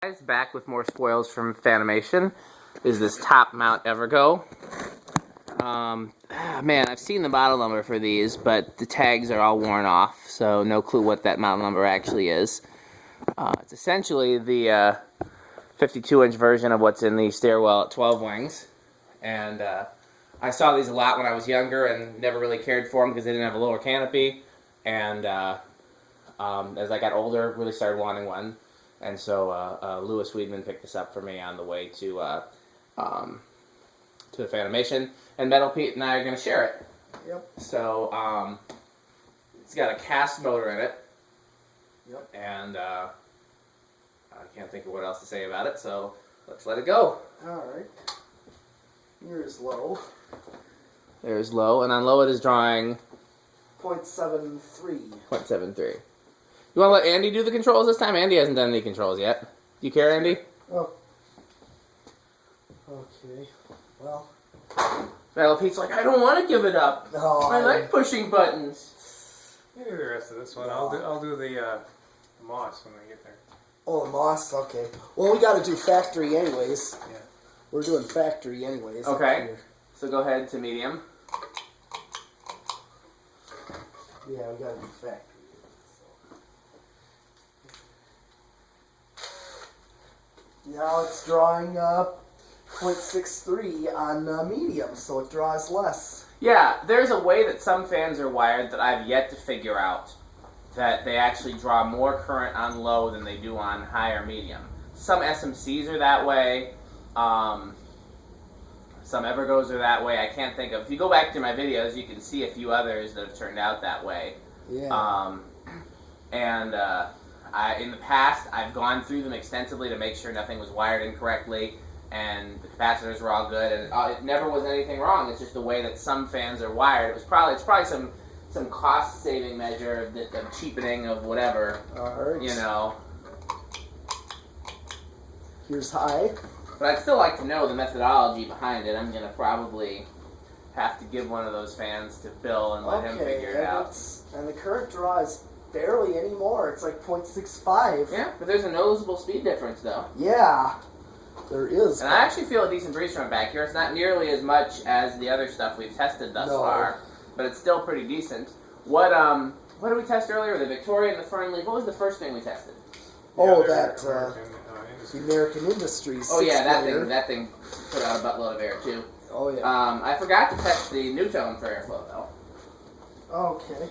Guys, back with more spoils from Fanimation. Is this top mount Evergo. Man, I've seen the model number for these, but the tags are all worn off, so no clue what that model number actually is. It's essentially the 52-inch version of what's in the stairwell at 12 wings, and I saw these a lot when I was younger and never really cared for them because they didn't have a lower canopy, and as I got older, really started wanting one. And so Louis Weedman picked this up for me on the way to the Fanimation, and Metal Pete and I are going to share it. Yep. So it's got a cast motor in it. Yep. And I can't think of what else to say about it, so let's let it go. All right. Here's low. There's low, and on low it is drawing 0.73. 0.73. You want to let Andy do the controls this time? Andy hasn't done any controls yet. Do you care, Andy? Oh. Okay. Well. Metal Pete's like, I don't want to give it up. No, I like pushing buttons. Maybe the rest of this one. I'll do the moss when we get there. Oh, the moss. Okay. Well, we got to do factory anyways. Yeah. We're doing factory anyways. Okay. So go ahead to medium. Yeah, we got to do factory. Now it's drawing 0.63 on medium, so it draws less. Yeah, there's a way that some fans are wired that I've yet to figure out, that they actually draw more current on low than they do on high or medium. Some SMCs are that way. Some Evergos are that way. I can't think of... If you go back to my videos, you can see a few others that have turned out that way. Yeah. In the past, I've gone through them extensively to make sure nothing was wired incorrectly, and the capacitors were all good, and it never was anything wrong. It's just the way that some fans are wired. It's probably some cost-saving measure of cheapening of whatever. All right. You know. Here's high. But I'd still like to know the methodology behind it. I'm going to probably have to give one of those fans to Bill and let him figure it out. And the current draw is barely any more. It's like 0.65. Yeah, but there's a noticeable speed difference, though. Yeah, there is. And I actually feel a decent breeze from back here. It's not nearly as much as the other stuff we've tested thus far, but it's still pretty decent. What did we test earlier? The Victoria and the Fernley. What was the first thing we tested? Oh, the American Industries. Oh yeah, that thing put out a buttload of air too. Oh yeah. I forgot to test the Newtone for airflow though. Okay.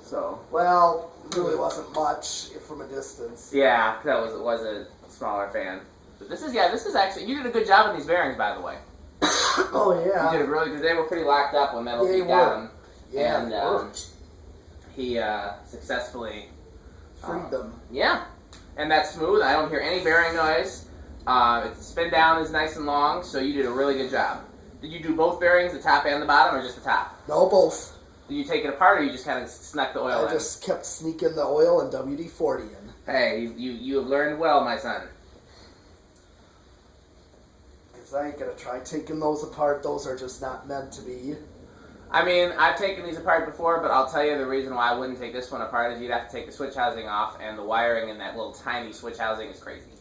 So. Well, really wasn't much from a distance. Yeah, that was a smaller fan. But this is actually, you did a good job on these bearings, by the way. Oh yeah. You did a really good. They were pretty locked up when Metal Pete got them. Yeah, and he successfully freed them. Yeah, and that's smooth. I don't hear any bearing noise. Its spin down is nice and long, so you did a really good job. Did you do both bearings, the top and the bottom, or just the top? No, both. Did you take it apart, or you just kind of snuck the oil in? I just kept sneaking the oil and WD-40 in. Hey, you have learned well, my son. Because I ain't going to try taking those apart. Those are just not meant to be. I mean, I've taken these apart before, but I'll tell you the reason why I wouldn't take this one apart is you'd have to take the switch housing off, and the wiring in that little tiny switch housing is crazy.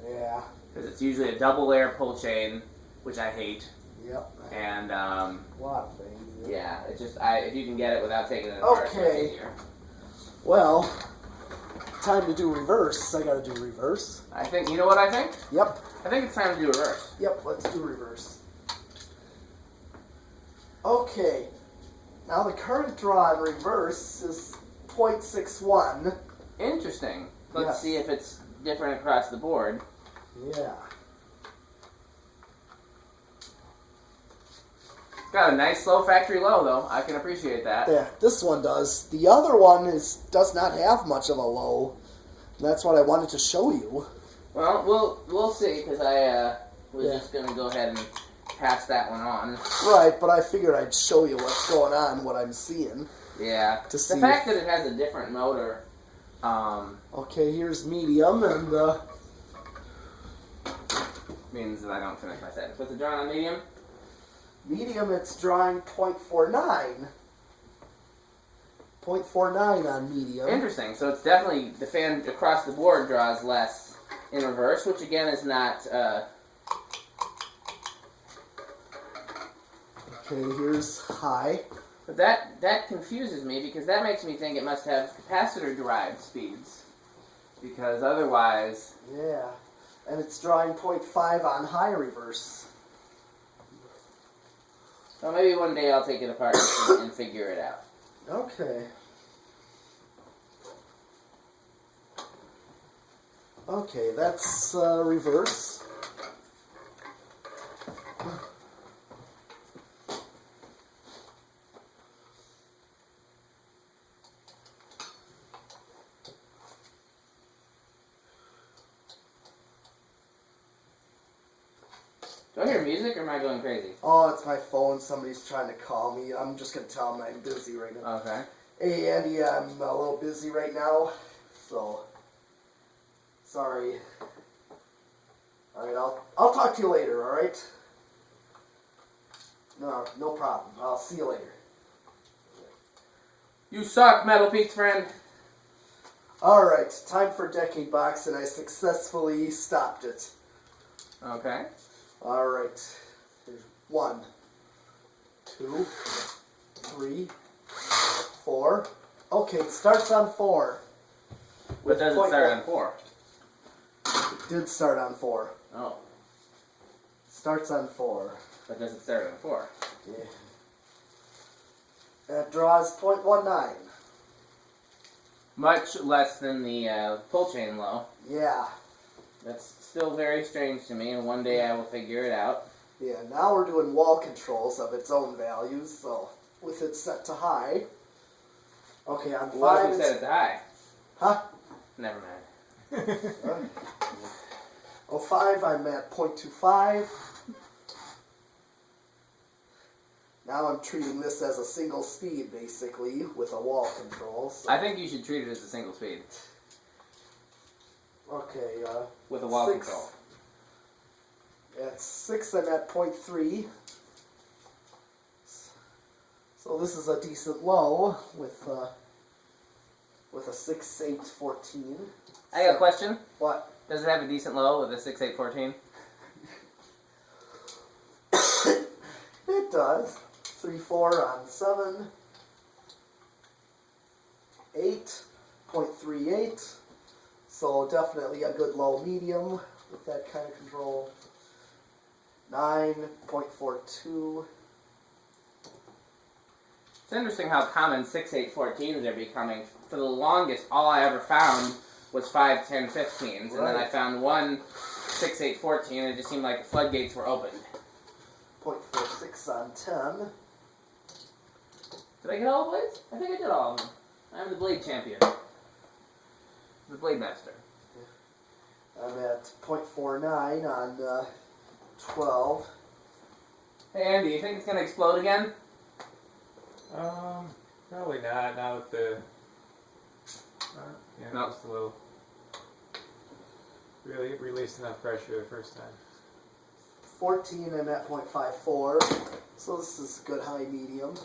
Yeah. Because it's usually a double layer pull chain, which I hate. Yep. And, a lot of things. Yeah, it's just, if you can get it without taking it apart, it's much easier. Well, time to do reverse. I gotta do reverse. I think, you know what I think? Yep. I think it's time to do reverse. Yep, let's do reverse. Okay. Now the current draw in reverse is 0.61. Interesting. Let's Yes. see if it's different across the board. Yeah. Got a nice slow factory low, though. I can appreciate that. Yeah, this one does. The other one does not have much of a low. And that's what I wanted to show you. Well, we'll see, because I was just going to go ahead and pass that one on. Right, but I figured I'd show you what's going on, what I'm seeing. Yeah. The fact that it has a different motor. Okay, here's medium, and means that I don't finish my sentence. What's the draw on medium? Medium, it's drawing 0.49. 0.49 on medium. Interesting. So it's definitely, the fan across the board draws less in reverse, which again is not... Okay, here's high. But that confuses me because that makes me think it must have capacitor-derived speeds. Because otherwise... Yeah, and it's drawing 0.5 on high reverse. So maybe one day I'll take it apart and figure it out. Okay. Okay, that's reverse. Do I hear music or am I going crazy? Oh, it's my phone. Somebody's trying to call me. I'm just going to tell them I'm busy right now. Okay. Hey, Andy, I'm a little busy right now, so sorry. All right, I'll talk to you later, all right? No problem. I'll see you later. You suck, Metal Pete's friend. All right, time for Decade Box, and I successfully stopped it. Okay. All right. Here's 1, 2, 3, 4. Okay, it starts on 4. But does it start on 4? It did start on 4. Oh. Starts on 4. But does it start on 4? Yeah. That draws 0.19. Much less than the pull chain low. Yeah. That's still very strange to me, and one day I will figure it out. Yeah, now we're doing wall controls of its own values, so with it set to high. Okay, on 5 What if we set it to high? Huh? Never mind. Oh, 5, I'm at 0.25. Now I'm treating this as a single speed, basically, with a wall control. So. I think you should treat it as a single speed. Okay, with a wall 6. control. At 6, I'm at 0.3. So this is a decent low with a 6, 8, 14. I got a question. What? Does it have a decent low with a 6, 8, 14? It does. 3, 4 on 7. 8.38. So definitely a good low medium with that kind of control. 9.42. It's interesting how common 6, 8, 14s are becoming. For the longest, all I ever found was 5, 10, 15s. And then I found one 6, 8, 14, and it just seemed like the floodgates were opened. 0.46 on 10. Did I get all the blades? I think I did all of them. I'm the blade champion. The blade master. I'm at 0.49 on 12. Hey Andy, you think it's going to explode again? Probably not. Now that the No. just a little. Really released enough pressure the first time. 14, I'm at 0.54. So this is good high medium.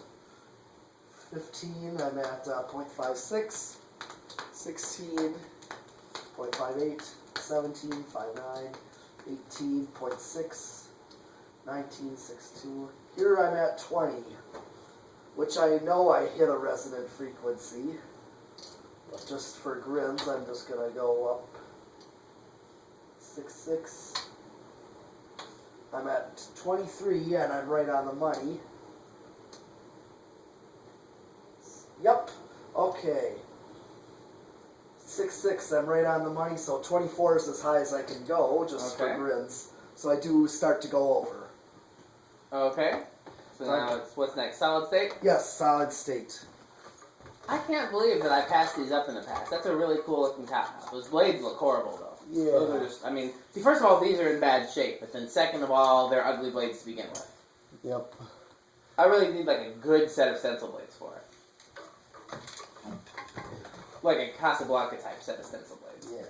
15, I'm at 0.56. 16, 0.58. 17, 5.9. 18, 0.6. 19, 6.2. Here I'm at 20. Which I know I hit a resonant frequency. But just for grins, I'm just going to go up 6.6. I'm at 23 and I'm right on the money. Yep. Okay. 6.6, I'm right on the money, so 24 is as high as I can go, just for grins. So I do start to go over. Okay. So now it's, what's next? Solid state? Yes, solid state. I can't believe that I passed these up in the past. That's a really cool looking top. Those blades look horrible though. Yeah. Those are just, I mean, see, first of all, these are in bad shape, but then second of all, they're ugly blades to begin with. Yep. I really need like a good set of stencil blades for it. Like a Casablanca type set of stencil blades. Yeah.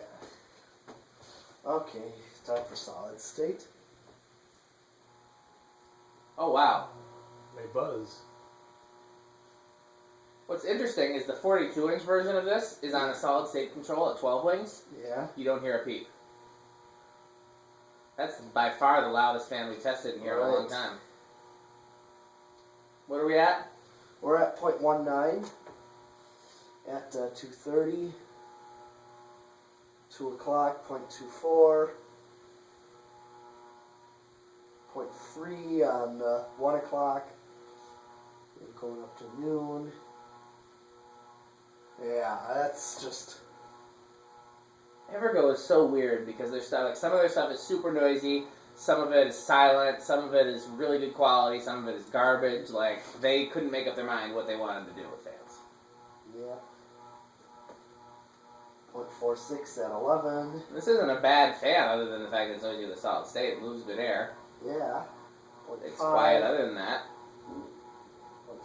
Okay, time for solid state. Oh wow. They buzz. What's interesting is the 42-inch version of this is on a solid state control at 12 wings. Yeah. You don't hear a peep. That's by far the loudest fan we've tested in here in a long time. What are we at? We're at 0.19 at 2:30, 2 o'clock, 0.24, 0.3 on 1 o'clock, going up to noon. Yeah, that's just... Evergo is so weird because their stuff, like some of their stuff is super noisy, some of it is silent, some of it is really good quality, some of it is garbage. Like, they couldn't make up their mind what they wanted to do with fans. Yeah. 0.46 at 11. This isn't a bad fan other than the fact that it's always in a solid state. It moves good air. Yeah. 0.5. It's quiet other than that.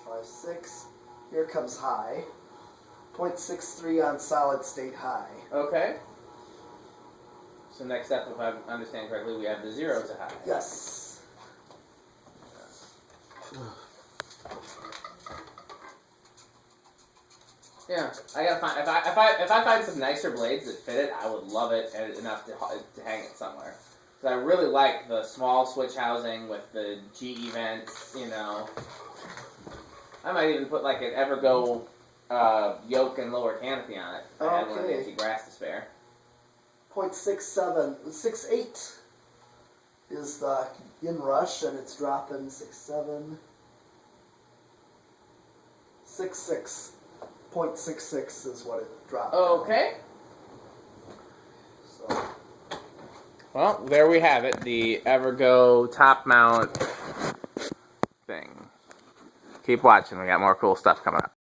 0.56. Here comes high. 0.63 on solid state high. Okay. So next up, if I understand correctly, we have the 0 to high. Yes. Yeah, I gotta find if I find some nicer blades that fit it, I would love it enough to hang it somewhere. Because I really like the small switch housing with the GE vents. You know, I might even put like an Evergo yoke and lower canopy on it. If I had one of the empty grass to spare. 0.67, 68 is the inrush, and it's dropping 67, 66. 0.66 is what it dropped. Okay. So. Well, there we have it, the Evergo top mount thing. Keep watching, we got more cool stuff coming up.